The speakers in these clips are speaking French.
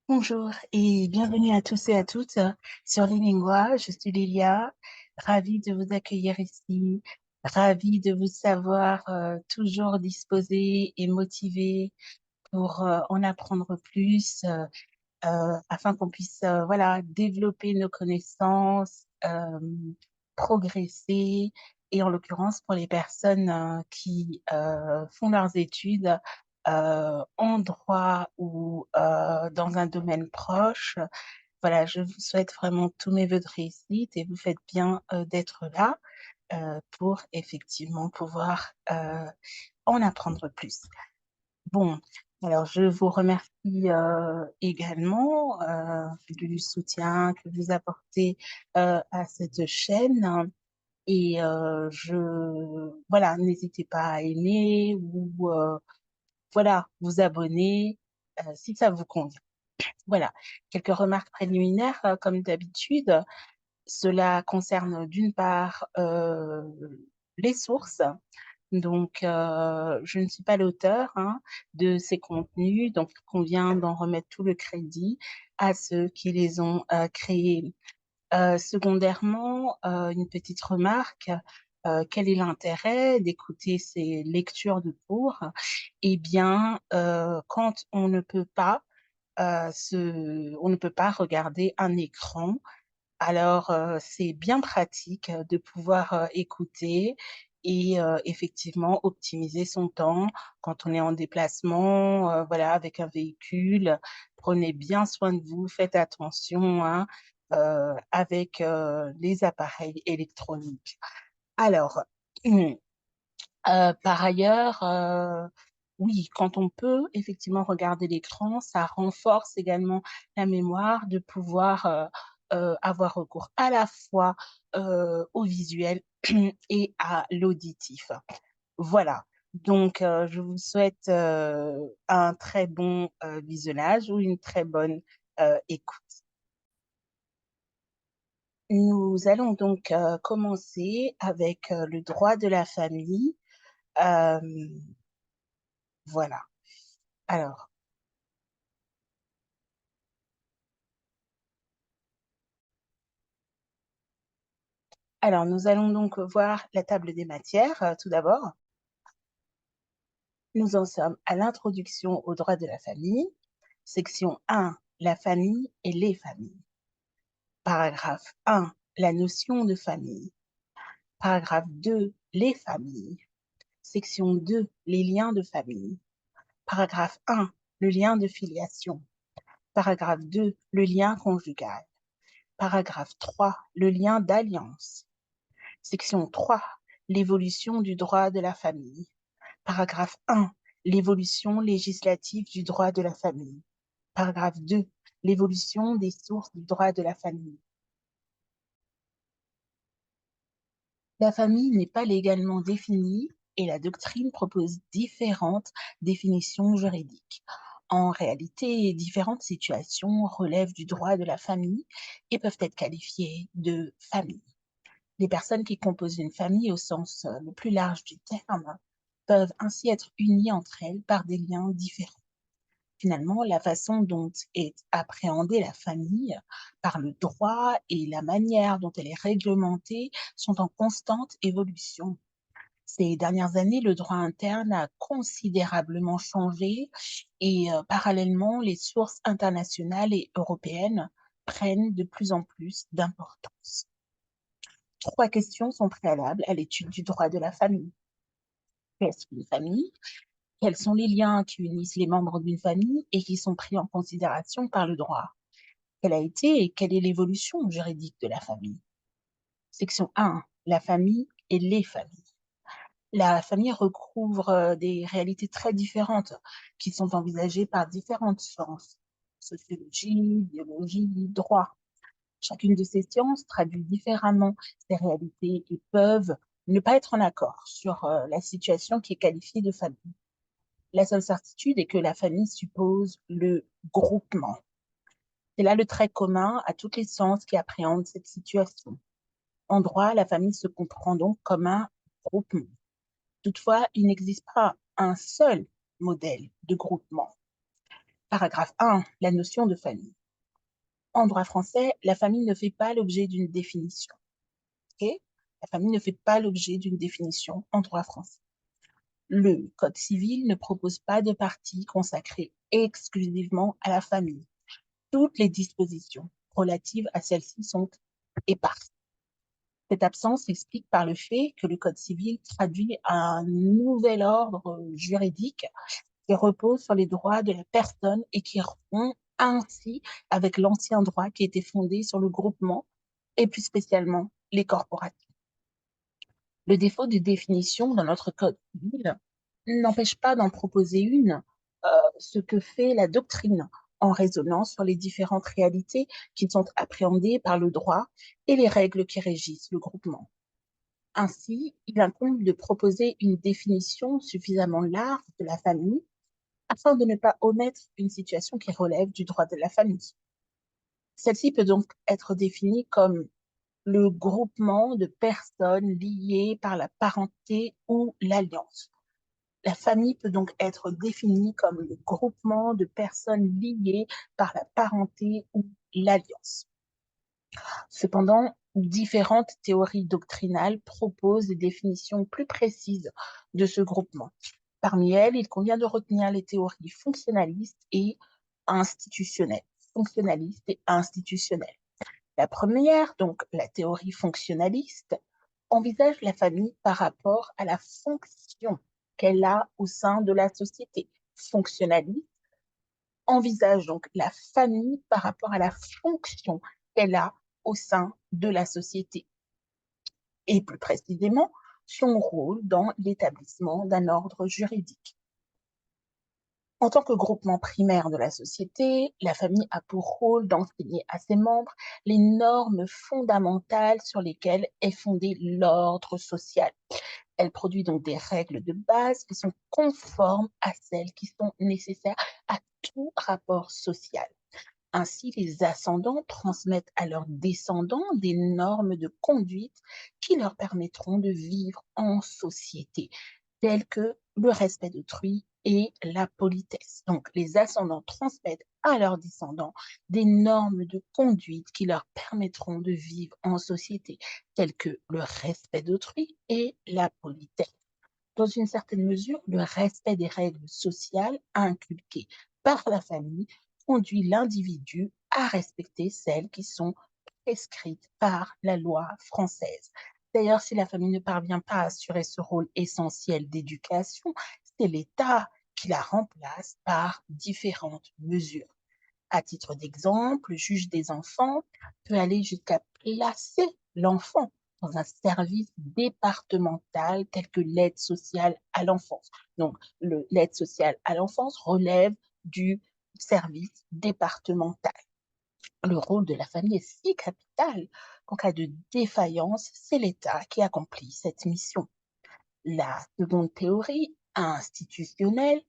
Bonjour et bienvenue à tous et à toutes sur Lingua. Je suis Lilia, ravie de vous accueillir ici, ravie de vous savoir toujours disposée et motivée pour en apprendre plus afin qu'on puisse voilà, développer nos connaissances, progresser et en l'occurrence pour les personnes qui font leurs études en droit ou dans un domaine proche. Voilà, je vous souhaite vraiment tous mes vœux de réussite et vous faites bien d'être là pour effectivement pouvoir en apprendre plus. Bon, alors je vous remercie également du soutien que vous apportez à cette chaîne. Et voilà, n'hésitez pas à aimer ou voilà, vous abonner si ça vous convient. Voilà, quelques remarques préliminaires comme d'habitude. Cela concerne d'une part les sources. Donc, je ne suis pas l'auteur hein, de ces contenus, donc il convient d'en remettre tout le crédit à ceux qui les ont créés. Secondairement, une petite remarque, quel est l'intérêt d'écouter ces lectures de cours? Eh bien, quand on ne peut pas on ne peut pas regarder un écran, alors c'est bien pratique de pouvoir écouter et effectivement optimiser son temps quand on est en déplacement, voilà, avec un véhicule. Prenez bien soin de vous, faites attention, hein, avec les appareils électroniques. Alors, par ailleurs, oui, quand on peut effectivement regarder l'écran, ça renforce également la mémoire de pouvoir, avoir recours à la fois, au visuel et à l'auditif. Voilà, donc je vous souhaite, un très bon, visionnage ou une très bonne, écoute. Nous allons donc, commencer avec, le droit de la famille. Hem, voilà. Alors alors nous allons donc voir la table des matières, tout d'abord. Nous en sommes à l'introduction au droit de la famille. Section 1, la famille et les familles. Paragraphe 1, la notion de famille. Paragraphe 2, les familles. Section 2, les liens de famille. Paragraphe 1, le lien de filiation. Paragraphe 2, le lien conjugal. Paragraphe 3, le lien d'alliance. Section 3, l'évolution du droit de la famille. Paragraphe 1, l'évolution législative du droit de la famille. Paragraphe 2, l'évolution des sources du droit de la famille. La famille n'est pas légalement définie et la doctrine propose différentes définitions juridiques. En réalité, différentes situations relèvent du droit de la famille et peuvent être qualifiées de famille. Les personnes qui composent une famille au sens le plus large du terme peuvent ainsi être unies entre elles par des liens différents. Finalement, la façon dont est appréhendée la famille par le droit et la manière dont elle est réglementée sont en constante évolution. Ces dernières années, le droit interne a considérablement changé et parallèlement, les sources internationales et européennes prennent de plus en plus d'importance. Trois questions sont préalables à l'étude du droit de la famille. Qu'est-ce qu'une famille? Quels sont les liens qui unissent les membres d'une famille et qui sont pris en considération par le droit? Quelle a été et quelle est l'évolution juridique de la famille? Section 1, la famille et les familles. La famille recouvre des réalités très différentes qui sont envisagées par différentes sciences, sociologie, biologie, droit. Chacune de ces sciences traduit différemment ces réalités et peuvent ne pas être en accord sur la situation qui est qualifiée de famille. La seule certitude est que la famille suppose le groupement. C'est là le trait commun à toutes les sciences qui appréhendent cette situation. En droit, la famille se comprend donc comme un groupement. Toutefois, il n'existe pas un seul modèle de groupement. Paragraphe 1. La notion de famille. En droit français, la famille ne fait pas l'objet d'une définition. Ok. La famille ne fait pas l'objet d'une définition en droit français. Le Code civil ne propose pas de partie consacrée exclusivement à la famille. Toutes les dispositions relatives à celle-ci sont éparses. Cette absence s'explique par le fait que le Code civil traduit un nouvel ordre juridique qui repose sur les droits de la personne et qui rompt ainsi avec l'ancien droit qui était fondé sur le groupement et plus spécialement les corporations. Le défaut de définition dans notre Code civil n'empêche pas d'en proposer une, ce que fait la doctrine en raisonnant sur les différentes réalités qui sont appréhendées par le droit et les règles qui régissent le groupement. Ainsi, il incombe de proposer une définition suffisamment large de la famille afin de ne pas omettre une situation qui relève du droit de la famille. Celle-ci peut donc être définie comme le groupement de personnes liées par la parenté ou l'alliance. La famille peut donc être définie comme le groupement de personnes liées par la parenté ou l'alliance. Cependant, différentes théories doctrinales proposent des définitions plus précises de ce groupement. Parmi elles, il convient de retenir les théories fonctionnalistes et institutionnelles. Fonctionnalistes et institutionnelles. La première, donc la théorie fonctionnaliste, envisage la famille par rapport à la fonction qu'elle a au sein de la société. Fonctionnaliste envisage donc la famille par rapport à la fonction qu'elle a au sein de la société et plus précisément son rôle dans l'établissement d'un ordre juridique. En tant que groupement primaire de la société, la famille a pour rôle d'enseigner à ses membres les normes fondamentales sur lesquelles est fondé l'ordre social. Elle produit donc des règles de base qui sont conformes à celles qui sont nécessaires à tout rapport social. Ainsi, les ascendants transmettent à leurs descendants des normes de conduite qui leur permettront de vivre en société, telles que le respect d'autrui et la politesse. Donc, les ascendants transmettent à leurs descendants des normes de conduite qui leur permettront de vivre en société, telles que le respect d'autrui et la politesse. Dans une certaine mesure, le respect des règles sociales inculquées par la famille conduit l'individu à respecter celles qui sont prescrites par la loi française. D'ailleurs, si la famille ne parvient pas à assurer ce rôle essentiel d'éducation, c'est l'État qui la remplace par différentes mesures. À titre d'exemple, le juge des enfants peut aller jusqu'à placer l'enfant dans un service départemental tel que l'aide sociale à l'enfance. Donc, l'aide sociale à l'enfance relève du service départemental. Le rôle de la famille est si capital qu'en cas de défaillance, c'est l'État qui accomplit cette mission. La seconde théorie, institutionnelle,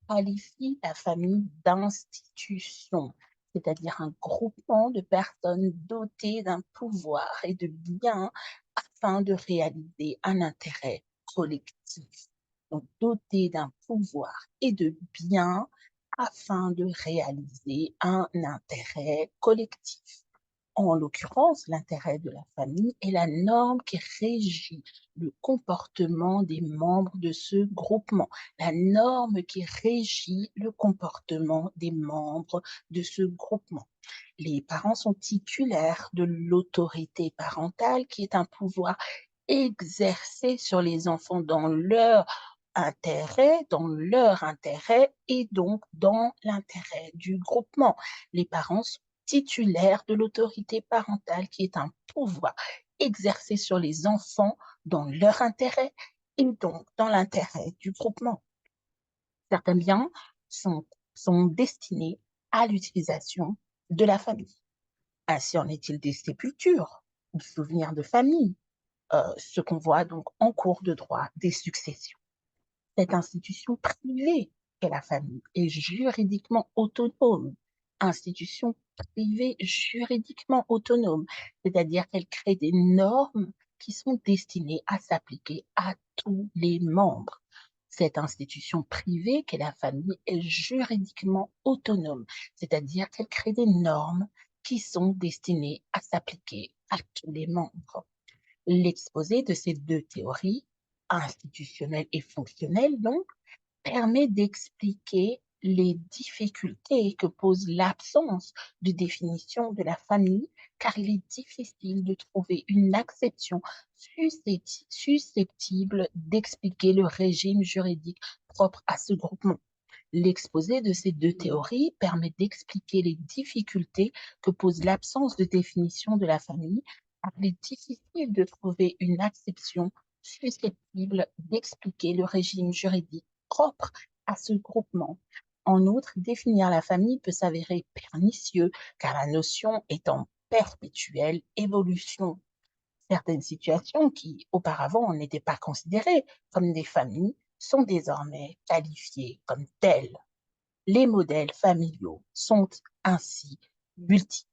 qualifie la famille d'institution, c'est-à-dire un groupement de personnes dotées d'un pouvoir et de biens afin de réaliser un intérêt collectif. Donc, doté d'un pouvoir et de biens afin de réaliser un intérêt collectif. En l'occurrence, l'intérêt de la famille est la norme qui régit le comportement des membres de ce groupement, la norme qui régit le comportement des membres de ce groupement. Les parents sont titulaires de l'autorité parentale qui est un pouvoir exercé sur les enfants dans leur intérêt et donc dans l'intérêt du groupement. Les parents sont titulaires de l'autorité parentale qui est un pouvoir exercé sur les enfants dans leur intérêt et donc dans l'intérêt du groupement. Certains biens sont, sont destinés à l'utilisation de la famille. Ainsi en est-il des sépultures, ou souvenirs de famille, ce qu'on voit donc en cours de droit des successions. Cette institution privée qu'est la famille est juridiquement autonome. Institution privée juridiquement autonome, c'est-à-dire qu'elle crée des normes qui sont destinées à s'appliquer à tous les membres. Cette institution privée qu'est la famille est juridiquement autonome, c'est-à-dire qu'elle crée des normes qui sont destinées à s'appliquer à tous les membres. L'exposé de ces deux théories, institutionnelle et fonctionnelle donc, permet d'expliquer les difficultés que pose l'absence de définition de la famille, car il est difficile de trouver une acception susceptible d'expliquer le régime juridique propre à ce groupement. L'exposé de ces deux théories permet d'expliquer les difficultés que pose l'absence de définition de la famille, car il est difficile de trouver une acception susceptible d'expliquer le régime juridique propre à ce groupement. En outre, définir la famille peut s'avérer pernicieux, car la notion est en perpétuelle évolution. Certaines situations qui, auparavant, n'étaient pas considérées comme des familles sont désormais qualifiées comme telles. Les modèles familiaux sont ainsi multiples.